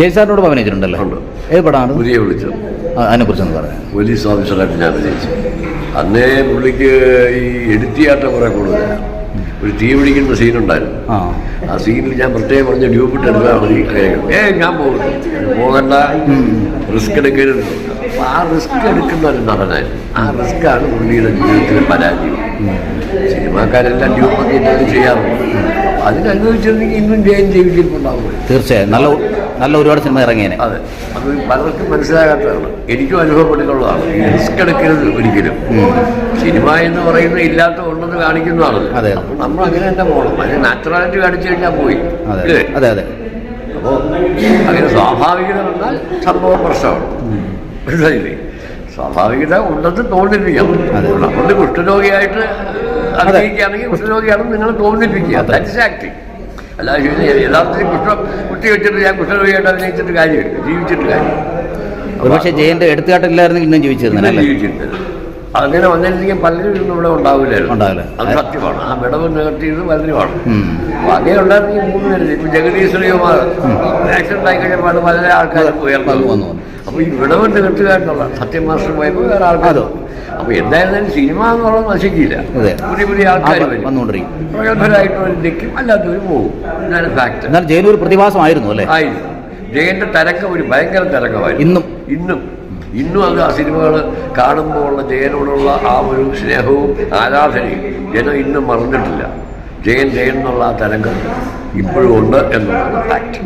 ജയസാറിനോട് അഭിനയിച്ചിട്ടുണ്ടല്ലോ. ഏത് പടമാണ്? പുതിയ വിളിച്ചത്. അതിനെക്കുറിച്ചൊന്ന് പറയാം. പോലീസ് ഓഫീസറായിട്ട് ഞാൻ അഭിനയിച്ചു. അന്നേ പുള്ളിക്ക് ഈ എഡിറ്റിയാട്ട കുറെ കൂടുതലാണ്. ഒരു തീ പിടിക്കുന്ന സീനുണ്ടായിരുന്നു. ആ സീനിൽ ഞാൻ പ്രത്യേകം പറഞ്ഞ ഡ്യൂപ്പിട്ട് എടുക്കുകയാണ്. ഞാൻ പോകണ്ട, റിസ്ക് എടുക്കരുത്. അപ്പോൾ ആ റിസ്ക് എടുക്കുന്ന ഒരു നടനായിരുന്നു. ആ റിസ്ക്കാണ് പുള്ളിയുടെ ജീവിതത്തിലെ പരാജയം. സിനിമാക്കാരെല്ലാം ഡ്യൂപ്പൊക്കെ ഇന്നത് ചെയ്യാറുണ്ട്. അതിനനുഭവിച്ചിരുന്നെങ്കിൽ ഇന്നും ജയൻ ജീവിച്ചിട്ടുണ്ടാവും. തീർച്ചയായും നല്ല ഒരുപാട് സിനിമ ഇറങ്ങിയേനെ. അതെ, അത് പലർക്കും മനസ്സിലാകാത്തതാണ്. എനിക്കും അനുഭവപ്പെട്ടിട്ടുള്ളതാണ്. ഈ റിസ്ക് എടുക്കരുത് ഒരിക്കലും. സിനിമ എന്ന് പറയുന്നത് ഇല്ലാത്ത ഉണ്ടെന്ന് കാണിക്കുന്നതാണ്. അപ്പോൾ നമ്മൾ അങ്ങനെ തന്നെ പോകണം. അതിന് നാച്ചുറാലിറ്റി കാണിച്ചു കഴിഞ്ഞാൽ പോയി. അതെ അതെ. അപ്പോൾ അങ്ങനെ സ്വാഭാവികത വന്നാൽ സംഭവം പ്രശ്നമാണ്. മനസ്സിലായില്ലേ? സ്വാഭാവികത ഉണ്ടെന്ന് തോന്നിപ്പിക്കണം. നമ്മൾ കുഷ്ഠരോഗിയായിട്ട് അഭിനയിക്കുകയാണെങ്കിൽ കുഷ്ഠരോഗിയാണെന്ന് നിങ്ങൾ തോന്നിപ്പിക്കുക. That is acting. അല്ലാതെ യഥാർത്ഥത്തിൽ കുട്ടി വെച്ചിട്ട് ഞാൻ കുഷ്ഠരോഗിയായിട്ട് അഭിനയിച്ചിട്ട് കാര്യമില്ല, ജീവിച്ചിട്ട് കാര്യം. പക്ഷേ ജയന്റെ എടുത്തുകാട്ടില്ലായിരുന്നെങ്കിൽ ഇന്നും ജീവിച്ചിരുന്നത്. അങ്ങനെ വന്നിരുന്നെങ്കിൽ പലരും ഇന്നും ഇവിടെ ഉണ്ടാവില്ലായിരുന്നു. അത് സത്യമാണ്. ആ വിടവ് നികത്തിയത് പലരുമാണ്. അപ്പോൾ അങ്ങനെ ഉണ്ടായിരുന്നെങ്കിൽ 3 പേര്. ഇപ്പം ജഗദീഷ് ശ്രീകുമാർ ആക്സിഡന്റ് ആയി കഴിഞ്ഞപ്പോൾ പല ആൾക്കാരും ഉയർന്നു വന്നു. അപ്പോൾ ഈ വിടവ് നികത്തുകാരുന്നുള്ള സത്യം മാസ്റ്റർ പോയപ്പോൾ വേറെ ആൾക്കാരും. അപ്പോൾ എന്തായിരുന്നാലും സിനിമ എന്നുള്ളത് നശിക്കില്ല. പുതിയ ആൾക്കാർ വരും, പ്രഗത്ഭരായിട്ടുള്ളവർ നിൽക്കും, അല്ലാത്തവർ പോകും. ഇതാണ് ഫാക്ട്. എന്നാൽ ജയൻ ഒരു പ്രതിഭാസമായിരുന്നു അല്ലേ? ആയിരുന്നു. ജയന്റെ തരംഗം ഒരു ഭയങ്കര തരംഗമായിരുന്നു. ഇന്നും അത് ആ സിനിമകൾ കാണുമ്പോൾ ഉള്ള ജയനോടുള്ള ആ ഒരു സ്നേഹവും ആരാധനയും ജനം ഇന്നും മറന്നിട്ടില്ല. ജയൻ എന്നുള്ള ആ തരംഗം ഇപ്പോഴും ഉണ്ട് എന്നുള്ളതാണ് ഫാക്ട്.